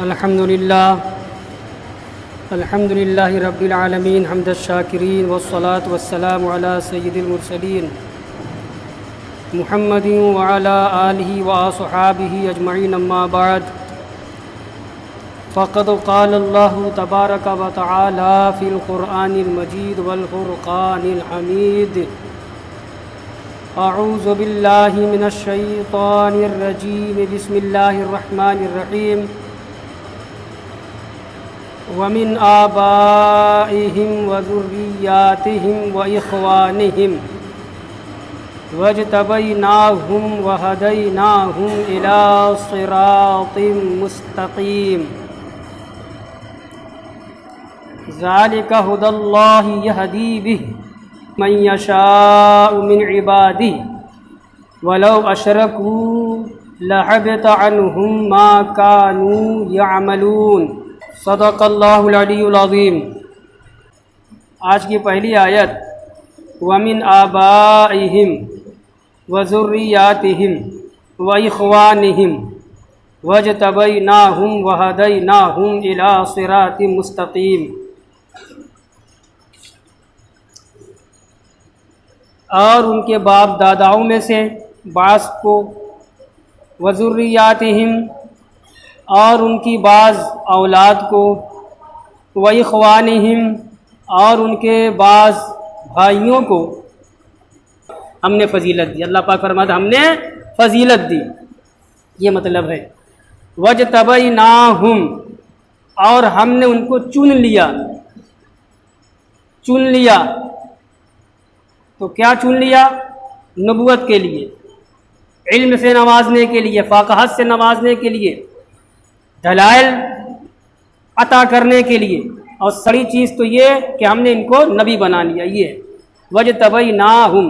الحمد لله رب العالمين حمد الشاكرين والصلاة والسلام على سيد المرسلين محمد وعلى آله وأصحابه أجمعين أما بعد فقد قال الله تبارك وتعالى في القرآن المجيد والفرقان الحميد أعوذ بالله من الشيطان الرجيم بسم الله الرحمن الرحيم ومن آبائهم وذرياتهم وإخوانهم واجتبيناهم وهديناهم إلى صراط مستقيم ذلك هدى الله يهدي به من يشاء من عباده ولو أشركوا لحبط عنهم ما كانوا يعملون صدق اللہ العلی العظیم۔ آج کی پہلی آیت وَمِنْ آبَائِهِمْ وَذُرِّيَّاتِهِمْ وَإِخْوَانِهِمْ وَاجْتَبَيْنَاهُمْ وَهَدَيْنَاهُمْ إِلَى صِرَاطٍ مُسْتَقِيمٍ۔ اور ان کے باپ داداؤں میں سے بعض کو وَذُرِّيَّاتِهِمْ اور ان کی بعض اولاد کو وَإِخْوَانِهِمْ اور ان کے بعض بھائیوں کو ہم نے فضیلت دی۔ اللہ پاک فرماتا ہم نے فضیلت دی، یہ مطلب ہے۔ وَاجْتَبَيْنَاهُمْ اور ہم نے ان کو چن لیا۔ تو کیا چن لیا؟ نبوت کے لیے، علم سے نوازنے کے لیے، فقاہت سے نوازنے کے لیے، دلائل عطا کرنے کے لیے، اور سڑی چیز تو یہ کہ ہم نے ان کو نبی بنا لیا۔ یہ وَاجْتَبَيْنَاهُمْ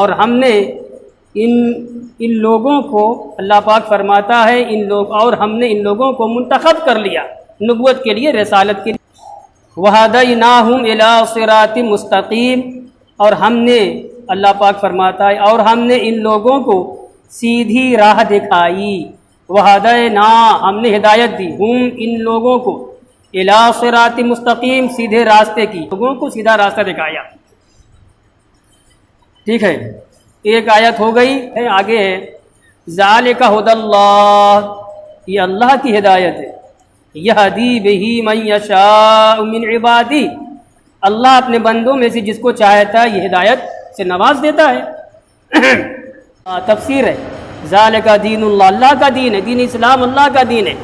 اور ہم نے ان لوگوں کو، اللہ پاک فرماتا ہے ہم نے ان لوگوں کو منتخب کر لیا نبوت کے لیے، رسالت کے لیے۔ وَهَدَيْنَاهُمْ إِلَى صِرَاطٍ مُسْتَقِيمٍ اور ہم نے، اللہ پاک فرماتا ہے اور ہم نے ان لوگوں کو سیدھی راہ دکھائی۔ وَهَدَيْنَا ہم نے ہدایت دی، ہم ان لوگوں کو، اِلیٰ صراط مستقیم سیدھے راستے کی، لوگوں کو سیدھا راستہ دکھایا۔ ٹھیک ہے، ایک آیت ہو گئی ہے، آگے ہے ذَلِكَ هُدَى اللَّهِ یہ اللہ کی ہدایت ہے، يَهْدِي بِهِ مَن يَشَاءُ مِنْ عِبَادِهِ اللہ اپنے بندوں میں سے جس کو چاہتا ہے یہ ہدایت سے نواز دیتا ہے۔ تفسیر ہے ذالک دین اللہ، اللہ کا دین ہے، دین اسلام اللہ کا دین ہے۔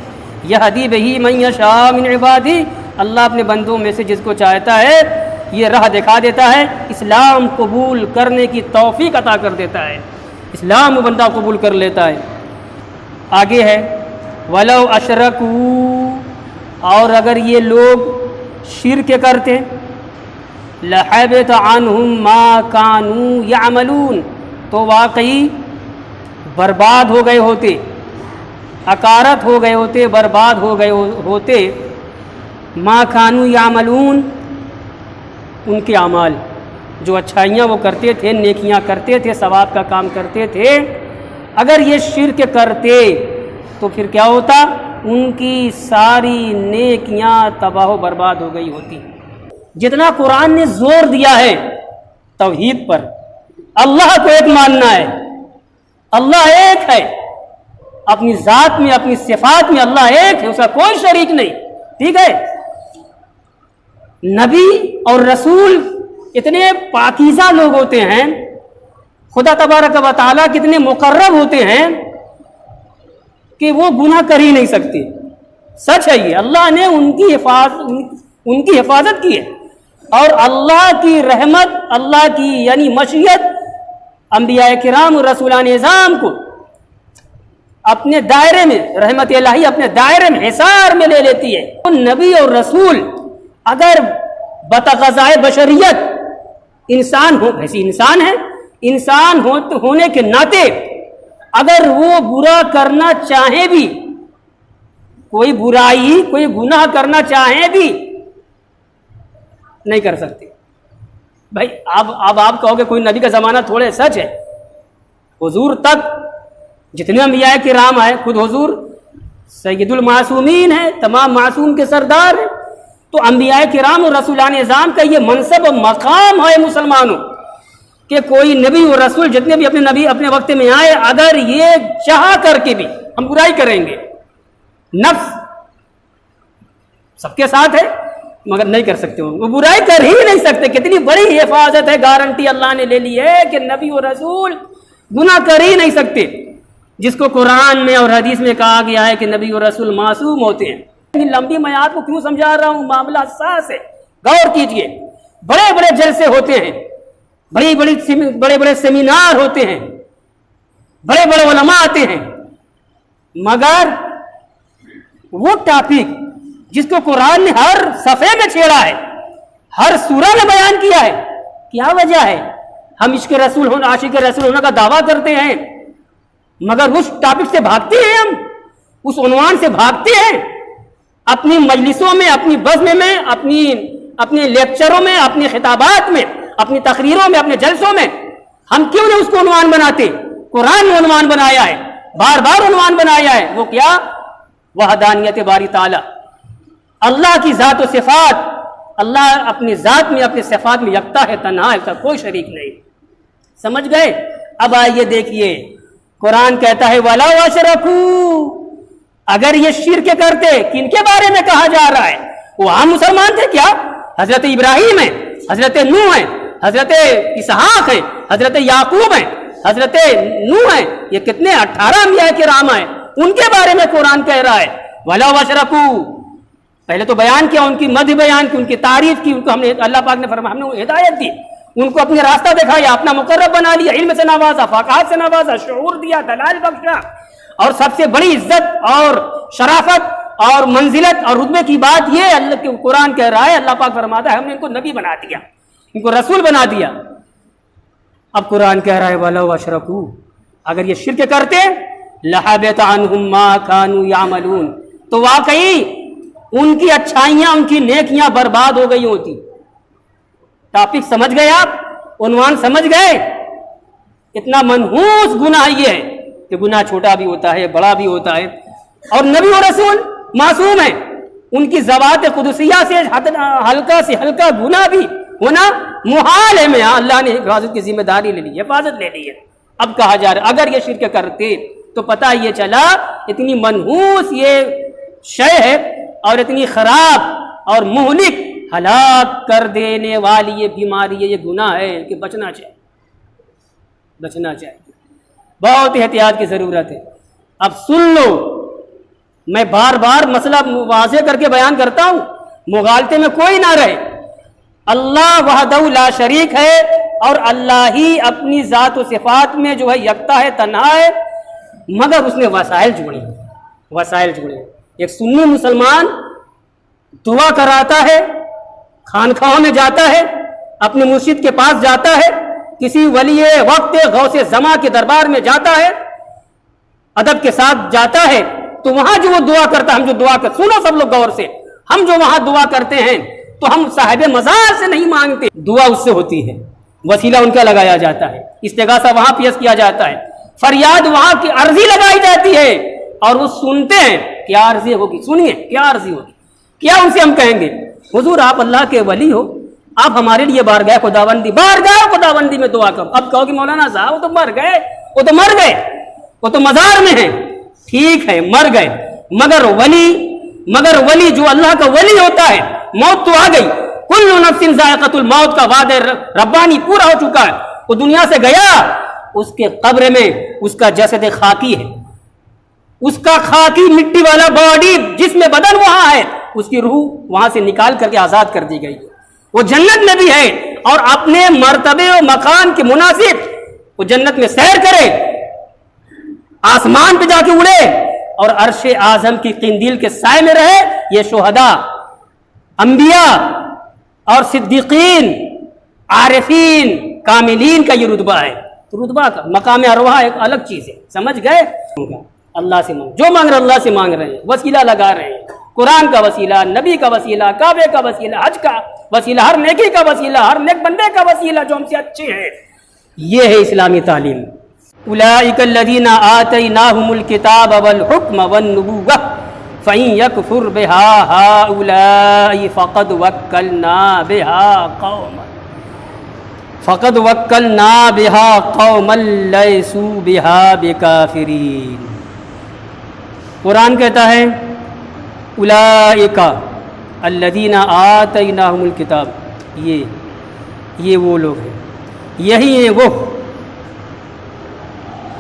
یہدی بہ من یشاء من عبادہ اللہ اپنے بندوں میں سے جس کو چاہتا ہے یہ راہ دکھا دیتا ہے، اسلام قبول کرنے کی توفیق عطا کر دیتا ہے، اسلام وہ بندہ قبول کر لیتا ہے۔ آگے ہے ولو اشرکوا اور اگر یہ لوگ شرک کرتے لحبط عنہم ما کانوا یعملون تو واقعی برباد ہو گئے ہوتے، اکارت ہو گئے ہوتے، برباد ہو گئے ہوتے ما کانوا یعملون ان کے اعمال، جو اچھائیاں وہ کرتے تھے، نیکیاں کرتے تھے، ثواب کا کام کرتے تھے، اگر یہ شرک کرتے تو پھر کیا ہوتا؟ ان کی ساری نیکیاں تباہ و برباد ہو گئی ہوتی۔ جتنا قرآن نے زور دیا ہے توحید پر، اللہ کو ایک ماننا ہے، اللہ ایک ہے، اپنی ذات میں، اپنی صفات میں اللہ ایک ہے، اس کا کوئی شریک نہیں۔ ٹھیک ہے، نبی اور رسول اتنے پاکیزہ لوگ ہوتے ہیں، خدا تبارک و تعالیٰ کتنے مقرب ہوتے ہیں کہ وہ گناہ کر ہی نہیں سکتے۔ سچ ہے یہ، اللہ نے ان کی حفاظت کی ہے، اور اللہ کی رحمت، اللہ کی یعنی مشیت انبیاء کرام اور رسولان اعظام کو اپنے دائرے میں، رحمت الہی اپنے دائرے میں، حصار میں لے لیتی ہے۔ نبی اور رسول اگر بتغذائے بشریت انسان ہو، ایسی انسان ہے، انسان ہونے کے ناطے اگر وہ برا کرنا چاہیں بھی، کوئی برائی، کوئی گناہ کرنا چاہیں بھی نہیں کر سکتے۔ بھائی اب آپ کہو گے کوئی نبی کا زمانہ تھوڑے، سچ ہے، حضور تک جتنے انبیاء کرام آئے، خود حضور سید المعصومین ہے، تمام معصوم کے سردار ہیں. تو انبیاء کرام اور رسولان اعظام کا یہ منصب و مقام ہے مسلمانوں کہ کوئی نبی اور رسول جتنے بھی اپنے نبی اپنے وقت میں آئے، اگر یہ چاہا کر کے بھی ہم برائی کریں گے، نفس سب کے ساتھ ہے مگر نہیں کر سکتے، وہ برائی کر ہی نہیں سکتے. کتنی بڑی حفاظت ہے، گارنٹی اللہ نے لے لی ہے کہ نبی اور رسول گناہ کر ہی نہیں سکتے، جس کو قرآن میں اور حدیث میں کہا گیا ہے کہ نبی اور رسول معصوم ہوتے ہیں. لمبی میں آپ کو کیوں سمجھا رہا ہوں، معاملہ حساس ہے، غور کیجئے. بڑے بڑے جلسے ہوتے ہیں، بڑے بڑے سیمینار ہوتے ہیں، بڑے بڑے علماء آتے ہیں، مگر وہ ٹاپک جس کو قرآن نے ہر صفحے میں چھیڑا ہے، ہر سورہ میں بیان کیا ہے، کیا وجہ ہے؟ ہم عشق رسول ہونا، عاشق رسول ہونا کا دعویٰ کرتے ہیں مگر اس ٹاپک سے بھاگتے ہیں، ہم اس عنوان سے بھاگتے ہیں. اپنی مجلسوں میں، اپنی بزم میں، اپنی لیکچروں میں، اپنی خطابات میں، اپنی تقریروں میں، اپنے جلسوں میں ہم کیوں نہیں اس کو عنوان بناتے؟ قرآن نے عنوان بنایا ہے، بار بار عنوان بنایا ہے. وہ کیا؟ وحدانیت باری تعالی، اللہ کی ذات و صفات. اللہ اپنی ذات میں، اپنی صفات میں یکتا ہے، تنہا ہے، اس کا کوئی شریک نہیں. سمجھ گئے؟ اب آئیے دیکھیے، قرآن کہتا ہے وَلَوْ أَشْرَكُوا، اگر یہ شرک کرتے، کن کے بارے میں کہا جا رہا ہے؟ وہ عام مسلمان تھے کیا؟ حضرت ابراہیم ہیں، حضرت نوح ہیں، حضرت اسحاق ہیں، حضرت یعقوب ہیں، حضرت نوح ہیں، یہ کتنے 18 انبیاء کرام ہیں، ان کے بارے میں قرآن کہہ رہا ہے وَلَوْ أَشْرَكُوا. پہلے تو بیان کیا، ان کی مدح بیان کی، ان کی تعریف کی، ان کو ہم نے، اللہ پاک نے فرمایا، ہم نے ہدایت دی، ان کو اپنے راستہ دکھایا، اپنا مقرب بنا لیا، علم سے نوازا، فقاہت سے نوازا، شعور دیا، دلائل بخشا. اور سب سے بڑی عزت اور شرافت اور منزلت اور رتبے کی بات یہ اللہ کے قرآن کہہ رہا ہے، اللہ پاک فرماتا ہے ہم نے ان کو نبی بنا دیا، ان کو رسول بنا دیا. اب قرآن کہہ رہا ہے وَلَوْ أَشْرَكُوا، اگر یہ شرک کرتے لَحَبِطَ عَنْهُمْ مَا كَانُوا يَعْمَلُونَ، تو واقعی ان کی اچھائیاں، ان کی نیکیاں برباد ہو گئی ہوتی. ٹاپک سمجھ گئے آپ؟ عنوان سمجھ گئے؟ اتنا منحوس گناہ یہ ہے کہ گناہ چھوٹا بھی ہوتا ہے، بڑا بھی ہوتا ہے. اور نبی و رسول معصوم ہیں، ان کی ذوات قدسیہ سے ہلکا سے ہلکا گناہ بھی ہونا محال ہے. میں اللہ نے حفاظت کی ذمہ داری لے لی، حفاظت لے لی ہے. اب کہا جا رہا ہے اگر یہ شرک کرتے تو پتہ یہ چلا اتنی منحوس یہ شے ہے اور اتنی خراب اور مہلک، ہلاک کر دینے والی یہ بیماری ہے، یہ گناہ ہے کہ بچنا چاہیے، بچنا چاہیے. بہت احتیاط کی ضرورت ہے. اب سن لو، میں بار بار مسئلہ واضح کر کے بیان کرتا ہوں، مغالطے میں کوئی نہ رہے. اللہ وحدہ لا شریک ہے اور اللہ ہی اپنی ذات و صفات میں جو ہے یکتا ہے، تنہا ہے، مگر اس نے وسائل جوڑے ہیں، وسائل جوڑے ہیں. ایک سنی مسلمان دعا کراتا ہے، خانقاہوں میں جاتا ہے، اپنے مرشد کے پاس جاتا ہے، کسی ولی وقت غوث زماں کے دربار میں جاتا ہے، ادب کے ساتھ جاتا ہے، تو وہاں جو وہ دعا کرتا ہے، ہم جو دعا کر، سنو سب لوگ غور سے، ہم جو وہاں دعا کرتے ہیں تو ہم صاحب مزار سے نہیں مانگتے، دعا اس سے ہوتی ہے، وسیلہ ان کا لگایا جاتا ہے، استغاثہ وہاں پیش کیا جاتا ہے، فریاد وہاں کی عرضی لگائی جاتی ہے اور وہ سنتے ہیں. کیا عرضی ہوگی؟ سنیے کیا عرضی ہوگی. کیا ان سے ہم کہیں گے حضور آپ اللہ کے ولی ہو، آپ ہمارے لیے بارگاہ خداوندی میں دعا کرو. اب کہو کہ مولانا صاحب وہ تو مر گئے، وہ تو مر گئے، وہ تو مزار میں ہیں. ٹھیک ہے مر گئے، مگر ولی جو اللہ کا ولی ہوتا ہے، موت تو آ گئی، کل نفس ذائقۃ الموت کا وعدہ ربانی پورا ہو چکا ہے، وہ دنیا سے گیا، اس کے قبر میں اس کا جسد خاکی ہے، اس کا خاکی مٹی والا باڈی جس میں بدن وہاں ہے، اس کی روح وہاں سے نکال کر کے آزاد کر دی گئی. وہ جنت میں بھی ہے اور اپنے مرتبے و مکان کے مناسب وہ جنت میں سیر کرے، آسمان پہ جا کے اڑے اور عرش اعظم کی قندیل کے سائے میں رہے. یہ شہداء، انبیاء اور صدیقین، عارفین، کاملین کا یہ رتبہ ہے. رتبہ کا مقام ارواح ایک الگ چیز ہے. سمجھ گئے؟ اللہ سے مانگ، جو مانگ رہے اللہ سے مانگ رہے ہیں، وسیلہ لگا رہے ہیں، قرآن کا وسیلہ، نبی کا وسیلہ، کعبے کا وسیلہ، حج کا وسیلہ، ہر نیکی کا وسیلہ، ہر نیک بندے کا وسیلہ جو ہم سے اچھے ہیں. یہ ہے اسلامی تعلیم. اولئک الذین آتیناہم الکتاب والحکم والنبوۃ فَإِن يَكْفُرْ بِهَا هَؤُلَاءِ فَقَدْ وَكَّلْنَا بِهَا قَوْمًا لَيْسُوا بِهَا بِكَافِرِينَ۔ قرآن کہتا ہے اولئک الذین آتیناہم الکتاب، یہ وہ لوگ ہیں، یہی ہیں وہ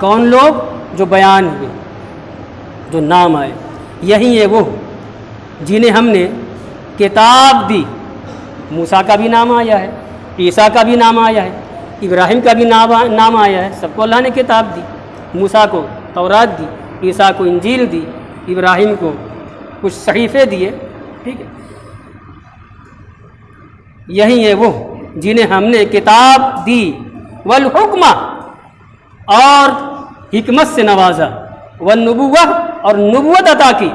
کون لوگ جو بیان ہوئے، جو نام آئے، یہی ہیں وہ جنہیں ہم نے کتاب دی۔ موسیٰ کا بھی نام آیا ہے، عیسیٰ کا بھی نام آیا ہے، ابراہیم کا بھی نام آیا ہے، سب کو اللہ نے کتاب دی۔ موسیٰ کو تورات دی، عیسیٰ کو انجیل دی، ابراہیم کو کچھ صحیفے دیے، ٹھیک ہے۔ یہی ہے وہ جنہیں ہم نے کتاب دی، والحکمہ اور حکمت سے نوازا، والنبوہ اور نبوت عطا کی،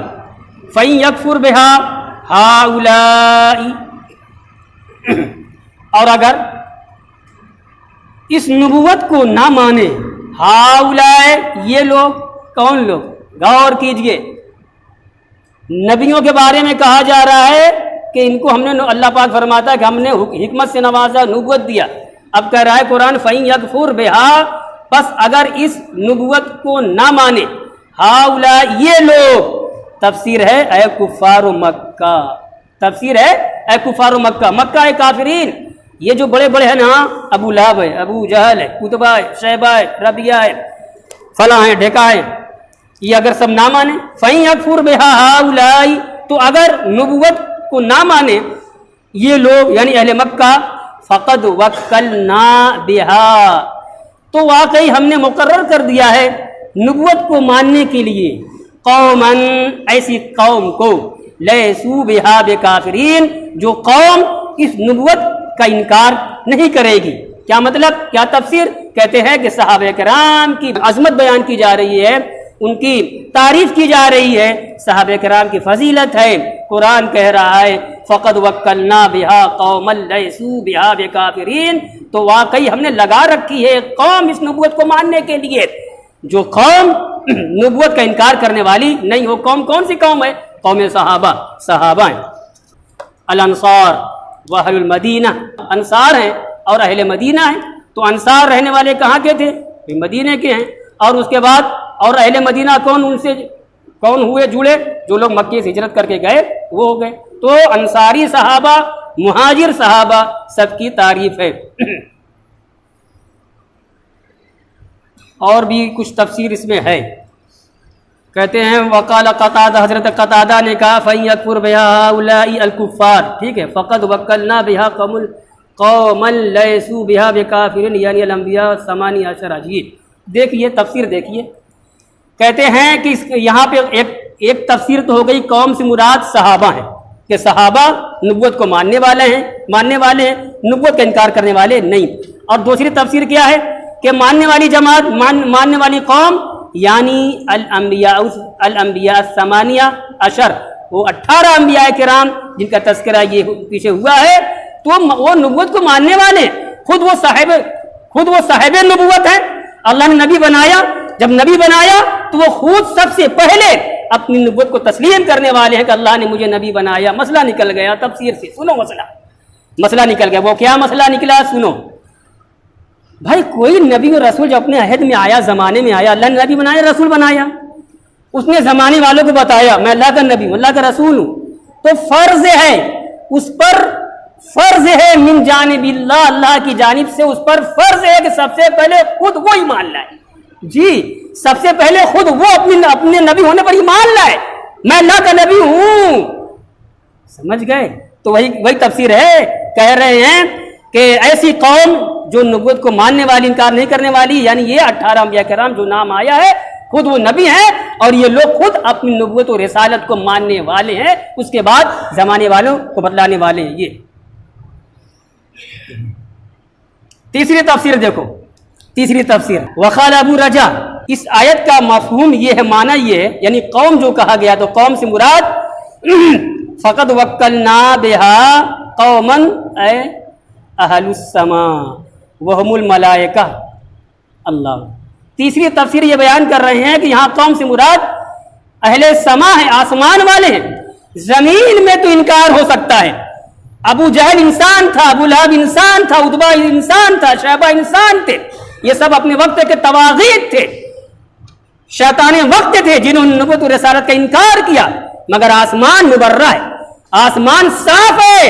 فَإِن يَكْفُرْ بِهَا هَؤُلَاءِ، اور اگر اس نبوت کو نہ مانے، ہاؤلائے یہ لوگ، کون لوگ؟ غور کیجئے، نبیوں کے بارے میں کہا جا رہا ہے کہ ان کو ہم نے، اللہ پاک فرماتا ہے کہ ہم نے حکمت سے نوازا، نبوت دیا۔ اب کہہ رہا ہے قرآن فَإِن يَكْفُرْ بِهَا، بس اگر اس نبوت کو نہ مانے، ہاؤلائے یہ لوگ، تفسیر ہے اے کفار مکہ، تفسیر ہے اے کفار مکہ، مکہ ہے کافرین، یہ جو بڑے بڑے ہیں نا، ابو لہب ہے، ابو جہل ہے، قطبہ ہے، شیبہ ہے، ربیہ ہے، فلاں ہے، ڈھیکا ہے، یہ اگر سب نہ مانے، فَإِن يَكْفُرْ بِهَا هَؤُلَاءِ، تو اگر نبوت کو نہ مانے یہ لوگ یعنی اہل مکہ، فَقَدْ وَكَّلْنَا بِهَا، تو واقعی ہم نے مقرر کر دیا ہے نبوت کو ماننے کے لیے، قوماً ایسی قوم کو، لیسوا بہا بکافرین، جو قوم اس نبوت کا انکار نہیں کرے گی۔ کیا مطلب، کیا تفسیر؟ کہتے ہیں کہ صحابہ کرام کی عظمت بیان کی جا رہی ہے، ان کی تعریف کی جا رہی ہے، صحابہ کرام کی فضیلت ہے۔ قرآن کہہ رہا ہے فَقَدْ وَكَّلْنَا بِهَا قَوْمًا لَيْسُوا بِهَا بِكَافِرِينَ، تو واقعی ہم نے لگا رکھی ہے قوم اس نبوت کو ماننے کے لیے، جو قوم نبوت کا انکار کرنے والی نہیں ہو۔ قوم کون سی قوم ہے؟ قوم صحابہ ہیں، الانصار واہل المدینہ، انصار ہیں اور اہل مدینہ ہیں۔ تو انصار رہنے والے کہاں کے تھے؟ مدینہ کے ہیں، اور اس کے بعد اور اہل مدینہ کون، ان سے کون ہوئے جڑے؟ جو لوگ مکے سے ہجرت کر کے گئے وہ ہو گئے۔ تو انصاری صحابہ، مہاجر صحابہ، سب کی تعریف ہے۔ اور بھی کچھ تفسیر اس میں ہے، کہتے ہیں وقال قتادہ، حضرت قتادہ نے کہا فَإِن يَكْفُرْ بِهَا هَؤُلَاءِ الْكُفَّارِ، ٹھیک ہے، فَقَدْ وَكَّلْنَا بِهَا قَوْمًا لَيْسُوا بِهَا بِكَافِرِينَ، یعنی الانبیاء 18 عجیب۔ دیکھیے تفسیر دیکھیے، کہتے ہیں کہ یہاں پہ ایک تفسیر تو ہو گئی، قوم سے مراد صحابہ ہیں، کہ صحابہ نبوت کو ماننے والے ہیں، نبوت کا انکار کرنے والے نہیں۔ اور دوسری تفسیر کیا ہے کہ ماننے والی جماعت، ماننے والی قوم یعنی الانبیاء 18، وہ 18 انبیاء کرام جن کا تذکرہ یہ پیچھے ہوا ہے، تو وہ نبوت کو ماننے والے، خود وہ صاحب نبوت ہیں۔ اللہ نے نبی بنایا، جب نبی بنایا تو وہ خود سب سے پہلے اپنی نبوت کو تسلیم کرنے والے ہیں کہ اللہ نے مجھے نبی بنایا۔ مسئلہ نکل گیا تفسیر سے، سنو مسئلہ نکل گیا۔ وہ کیا مسئلہ نکلا؟ سنو بھائی، کوئی نبی و رسول جو اپنے عہد میں آیا، زمانے میں آیا، اللہ نے نبی بنایا، رسول بنایا، اس نے زمانے والوں کو بتایا میں اللہ کا نبی ہوں، اللہ کا رسول ہوں، تو فرض ہے اس پر، فرض ہے من جانب اللہ، اللہ کی جانب سے اس پر فرض ہے کہ سب سے پہلے خود وہ ایمان لائے۔ جی، سب سے پہلے خود وہ اپنے نبی ہونے پر ایمان لائے، میں اللہ کا نبی ہوں۔ سمجھ گئے؟ تو وہی تفسیر ہے، کہہ رہے ہیں کہ ایسی قوم جو نبوت کو ماننے والی، انکار نہیں کرنے والی، یعنی یہ 18 انبیاء کرام جو نام آیا ہے، خود وہ نبی ہیں، اور یہ لوگ خود اپنی نبوت و رسالت کو ماننے والے ہیں، اس کے بعد زمانے والوں کو بتلانے والے ہیں۔ یہ تیسری تفسیر دیکھو، تیسری تفسیر وقال ابو رجا، اس آیت کا مفہوم یہ ہے، معنی یہ ہے، یعنی قوم جو کہا گیا تو قوم سے مراد فقد وکلنا بہا قوما اے اہل السماء وہم الملائکہ۔ اللہ تیسری تفسیر یہ بیان کر رہے ہیں کہ یہاں قوم سے مراد اہل سما ہے، آسمان والے ہیں، زمین میں تو انکار ہو سکتا ہے۔ ابو جہل انسان تھا، ابو لہب انسان تھا، عتبہ انسان تھا، شیبہ انسان تھے، یہ سب اپنے وقت کے طواغیت تھے، شیطان وقت تھے جنہوں نے نبوت و رسالت کا انکار کیا، مگر آسمان مبرہ ہے، آسمان صاف ہے،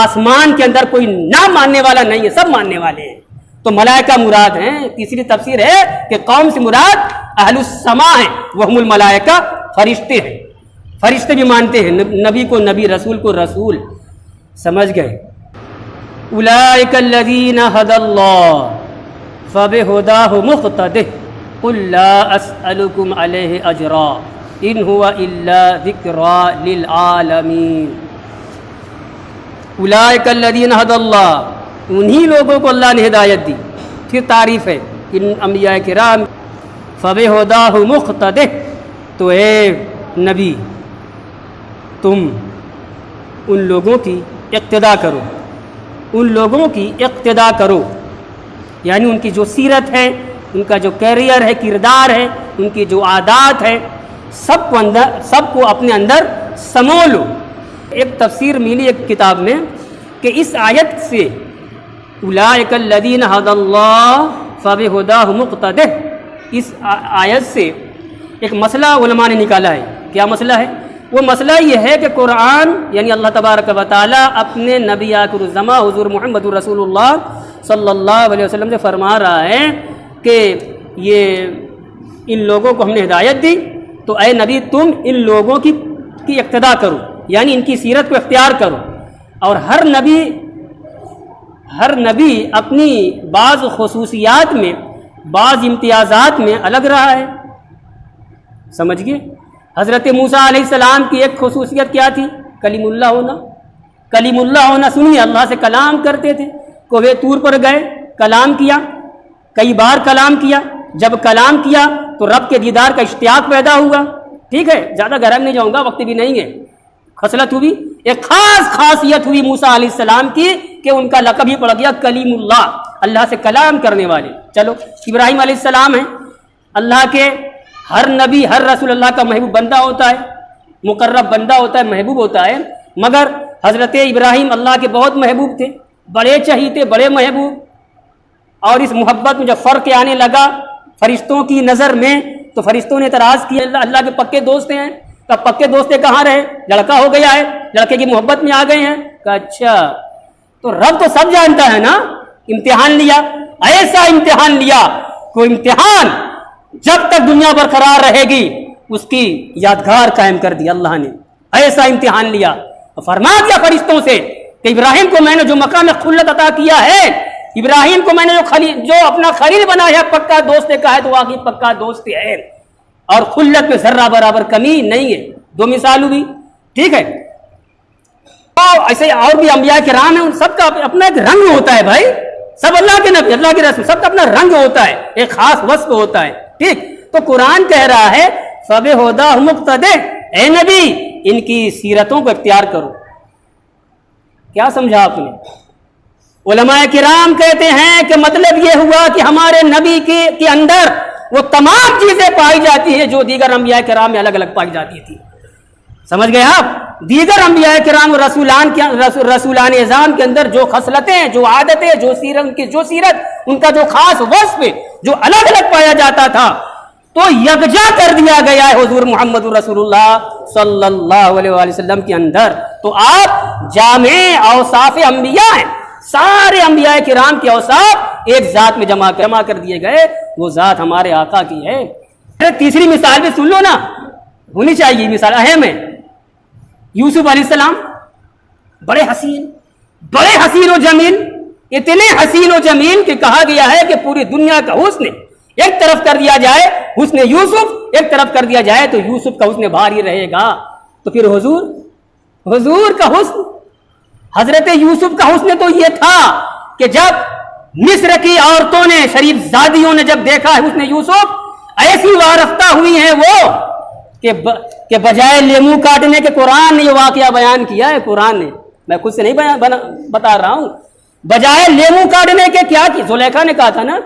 آسمان کے اندر کوئی نہ ماننے والا نہیں ہے، سب ماننے والے ہیں۔ تو ملائکہ مراد ہیں۔ تیسری تفسیر ہے کہ قوم سے مراد اہل السما ہیں، وہم الملائکہ، فرشتے ہیں، فرشتے بھی مانتے ہیں نبی کو نبی، رسول کو رسول۔ سمجھ گئے؟ اولئک الذین ھدی اللہ فبہداہ مقتدہ قل لا اسألکم علیہ اجرا ان هو الا ذکری للعالمین۔ اولئک الذین ھدی اللہ، انہی لوگوں کو اللہ نے ہدایت دی۔ پھر تعریف ہے ان انبیاء کرام، فبہداہ مقتدہ، تو اے نبی تم ان لوگوں کی اقتدا کرو، ان لوگوں کی اقتدا کرو، یعنی ان کی جو سیرت ہے، ان کا جو کیریئر ہے، کردار ہے، ان کی جو عادات ہے، سب کو اپنے اندر سمو لو۔ ایک تفسیر ملی ایک کتاب میں کہ اس آیت سے اولئک الذین ھدی اللہ فبہداہ مقتدہ، اس آیت سے ایک مسئلہ علماء نے نکالا ہے۔ کیا مسئلہ ہے؟ وہ مسئلہ یہ ہے کہ قرآن یعنی اللہ تبارک و تعالیٰ اپنے نبی آخر الزماں حضور محمد رسول اللہ صلی اللہ علیہ وسلم سے فرما رہا ہے کہ یہ ان لوگوں کو ہم نے ہدایت دی، تو اے نبی تم ان لوگوں کی اقتدا کرو، یعنی ان کی سیرت کو اختیار کرو۔ اور ہر نبی اپنی بعض خصوصیات میں، بعض امتیازات میں الگ رہا ہے۔ سمجھ گئے؟ حضرت موسیٰ علیہ السلام کی ایک خصوصیت کیا تھی؟ کلیم اللہ ہونا۔ کلیم اللہ ہونا، سنیے، اللہ سے کلام کرتے تھے، کوہ طور پر گئے، کلام کیا، کئی بار کلام کیا، جب کلام کیا تو رب کے دیدار کا اشتیاق پیدا ہوا۔ ٹھیک ہے، زیادہ گہرا نہیں جاؤں گا، وقت بھی نہیں ہے۔ خصلت ہوئی، ایک خاص خاصیت ہوئی موسیٰ علیہ السلام کی کہ ان کا لقب ہی پڑ گیا کلیم اللہ، اللہ سے کلام کرنے والے۔ چلو، ابراہیم علیہ السلام ہیں، اللہ کے ہر نبی، ہر رسول اللہ کا محبوب بندہ ہوتا ہے، مقرب بندہ ہوتا ہے، محبوب ہوتا ہے، مگر حضرت ابراہیم اللہ کے بہت محبوب تھے، بڑے چہیتے، بڑے محبوب۔ اور اس محبت میں جب فرق آنے لگا فرشتوں کی نظر میں، تو فرشتوں نے اعتراض کیا اللہ کے پکے دوست ہیں، تو پکے دوست کہاں رہے؟ لڑکا ہو گیا ہے، لڑکے کی محبت میں آ گئے ہیں۔ کہا اچھا، تو رب تو سب جانتا ہے نا، امتحان لیا، ایسا امتحان لیا، کوئی امتحان جب تک دنیا برقرار رہے گی اس کی یادگار قائم کر دی اللہ نے، ایسا امتحان لیا۔ فرما دیا فرشتوں سے کہ ابراہیم کو میں نے جو مقام خلت عطا کیا ہے، ابراہیم کو میں نے جو اپنا خلیل بنایا ہے، پکا دوست کہا ہے تو واقعی پکا دوست ہے، اور خلت میں ذرہ برابر کمی نہیں ہے۔ دو مثال ہوئی، ٹھیک ہے۔ ایسے اور بھی انبیاء کرام ہیں، ان سب کا اپنا ایک رنگ ہوتا ہے بھائی، سب اللہ کے نبی، اللہ کے رسول، سب کا اپنا رنگ ہوتا ہے، ایک خاص وصف ہوتا ہے، ٹھیک۔ تو قرآن کہہ رہا ہے فبہداہ مقتدہ، اے نبی ان کی سیرتوں کو اختیار کرو۔ کیا سمجھا آپ نے؟ علماء کرام کہتے ہیں کہ مطلب یہ ہوا کہ ہمارے نبی کے اندر وہ تمام چیزیں پائی جاتی ہیں جو دیگر انبیاء کرام میں الگ الگ پائی جاتی تھی۔ سمجھ گئے آپ؟ دیگر انبیاء کرام اور رسولان اعظام کے اندر جو خصلتیں، جو عادتیں، جو سیرت، ان کا جو خاص وصف جو الگ الگ پایا جاتا تھا، تو یکجا کر دیا گیا ہے حضور محمد رسول اللہ صلی اللہ علیہ وآلہ وسلم کے اندر۔ تو آپ جامع اوصاف انبیاء ہیں، سارے انبیاء کرام کے اوصاف ایک ذات میں جمع کر دیے گئے، وہ ذات ہمارے آقا کی ہے۔ تیسری مثال بھی سن لو نا، ہونی چاہیے، مثال اہم ہے۔ یوسف علیہ السلام بڑے حسین و جمیل، اتنے حسین و جمیل کہ کہا گیا ہے کہ پوری دنیا کا حسن ایک طرف کر دیا جائے، حسن یوسف ایک طرف کر دیا جائے تو یوسف کا حسن بھاری رہے گا۔ تو پھر حضور کا حسن، حضرت یوسف کا حسن تو یہ تھا کہ جب مصر کی عورتوں نے، شریف زادیوں نے جب دیکھا ہے حسن یوسف، ایسی وارفتہ ہوئی ہیں وہ کہ بجائے لیمو کاٹنے کے قرآن نے یہ واقعہ بیان کیا ہے، قرآن نے، میں خود سے نہیں بتا رہا ہوں، بجائے لیمو کاٹنے کے کیا کی؟ زلیخا نے کہا تھا نا،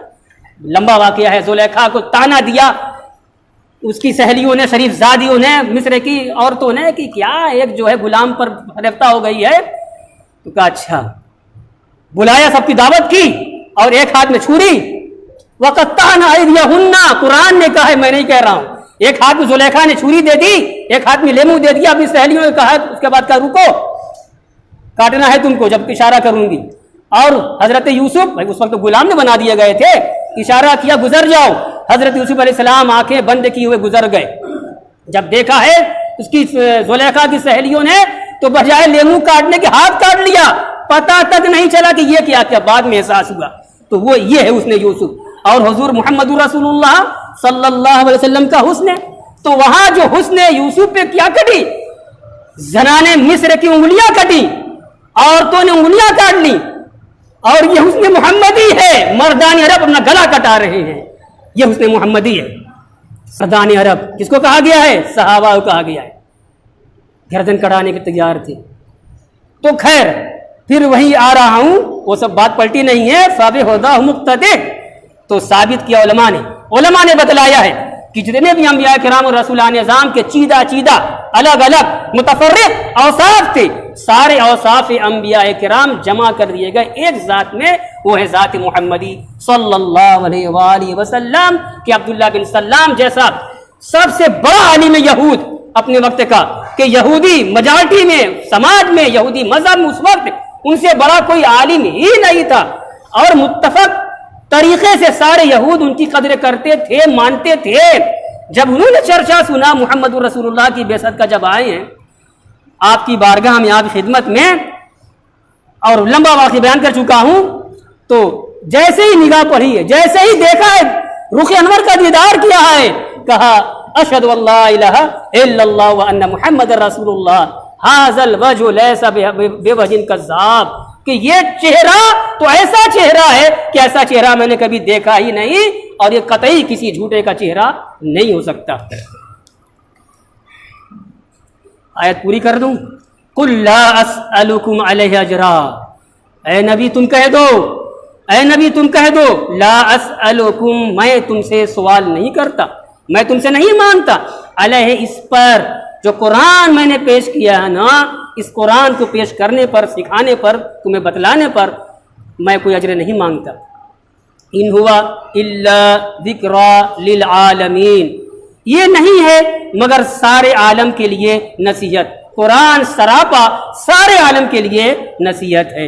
لمبا واقعہ ہے، زلیخا کو تانا دیا، اس کی سہیلیوں نے، شریف زادیوں نے، مصر کی عورتوں نے کہ کیا ایک جو ہے غلام پر رفتہ ہو گئی ہے. تو کہا اچھا. بلایا، سب کی دعوت کی، اور ایک ہاتھ میں چھری. وَقَطَّعْنَا أَيْدِيَهُنَّ، قرآن نے کہا ہے، میں نہیں کہہ رہا ہوں. ایک ہاتھ میں زلیخا نے چھری دے دی، ایک ہاتھ میں لیمو دے دیا. اپنی سہیلیوں نے کہا، اس کے بعد کہا رکو، کاٹنا ہے تم کو جب اشارہ کروں گی. اور حضرت یوسف اس وقت غلام نے بنا دیے گئے تھے، اشارہ کیا گزر جاؤ. حضرت یوسف علیہ السلام آنکھیں بند کیے ہوئے گزر گئے. جب دیکھا ہے اس کی زلیخا کی سہیلیوں نے تو بجائے لیمو کاٹنے کے ہاتھ کاٹ لیا. پتہ تک نہیں چلا کہ یہ کیا کیا، بعد میں احساس ہوا. تو وہ یہ ہے حسن یوسف. اور حضور محمد رسول اللہ صلی اللہ علیہ وسلم کا حسن. تو وہاں جو حسن یوسف پہ کیا کٹی، زنانے مصر کی انگلیاں کٹی، عورتوں نے انگلیاں کاٹ لی. اور یہ حسن محمدی ہے. مردان عرب اپنا گلا کٹا رہے ہیں، یہ حسن محمدی ہے. مردان عرب کس کو کہا گیا ہے؟ صحابہ کو کہا گیا ہے. گردن کٹانے کے تیار تھے. تو خیر پھر وہی آ رہا ہوں، وہ سب بات پلٹی نہیں ہے. فاب ہدا مقتدی، تو ثابت کیا علماء نے بتلایا ہے کہ جتنے بھی انبیاء کرام اور رسولان اعظام کے چیدہ الگ الگ متفرق اوصاف تھے، سارے اوصاف انبیاء کرام جمع کر دیے گئے ایک ذات میں، وہ ہے ذات محمدی صلی اللہ علیہ وآلہ وسلم. کہ عبداللہ بن سلام جیسا سب سے بڑا عالم یہود اپنے وقت کا، کہ یہودی میجارٹی میں، سماج میں، یہودی مذہب میں اس وقت ان سے بڑا کوئی عالم ہی نہیں تھا. اور متفق طریقے سے سارے یہود ان کی قدر کرتے تھے، مانتے تھے. جب انہوں نے چرچا سنا محمد رسول اللہ کی بعثت کا، جب آئے ہیں آپ کی بارگاہ میں، آپ کی خدمت میں، اور لمبا واقعہ بیان کر چکا ہوں، تو جیسے ہی نگاہ پڑھی ہے، جیسے ہی دیکھا ہے، رخ انور کا دیدار کیا ہے، کہا اشہد اللہ الہ الا اللہ وان محمد رسول اللہ ھذا الوجہ لیس بوجہ کذاب. کہ یہ چہرہ تو ایسا چہرہ ہے کہ ایسا چہرہ میں نے کبھی دیکھا ہی نہیں، اور یہ قطعی کسی جھوٹے کا چہرہ نہیں ہو سکتا. آیت پوری کر دوں. قل لا اسألکم علیہ اجرا، اے نبی تم کہہ دو، اے نبی تم کہہ دو، لا اسألکم، میں تم سے سوال نہیں کرتا، میں تم سے نہیں مانگتا، علیہ اس پر جو قرآن میں نے پیش کیا ہے نا، اس قرآن کو پیش کرنے پر، سکھانے پر، تمہیں بتلانے پر میں کوئی اجر نہیں مانگتا. ان ہوا الا ذکری للعالمین، یہ نہیں ہے مگر سارے عالم کے لیے نصیحت. قرآن سراپا سارے عالم کے لیے نصیحت ہے.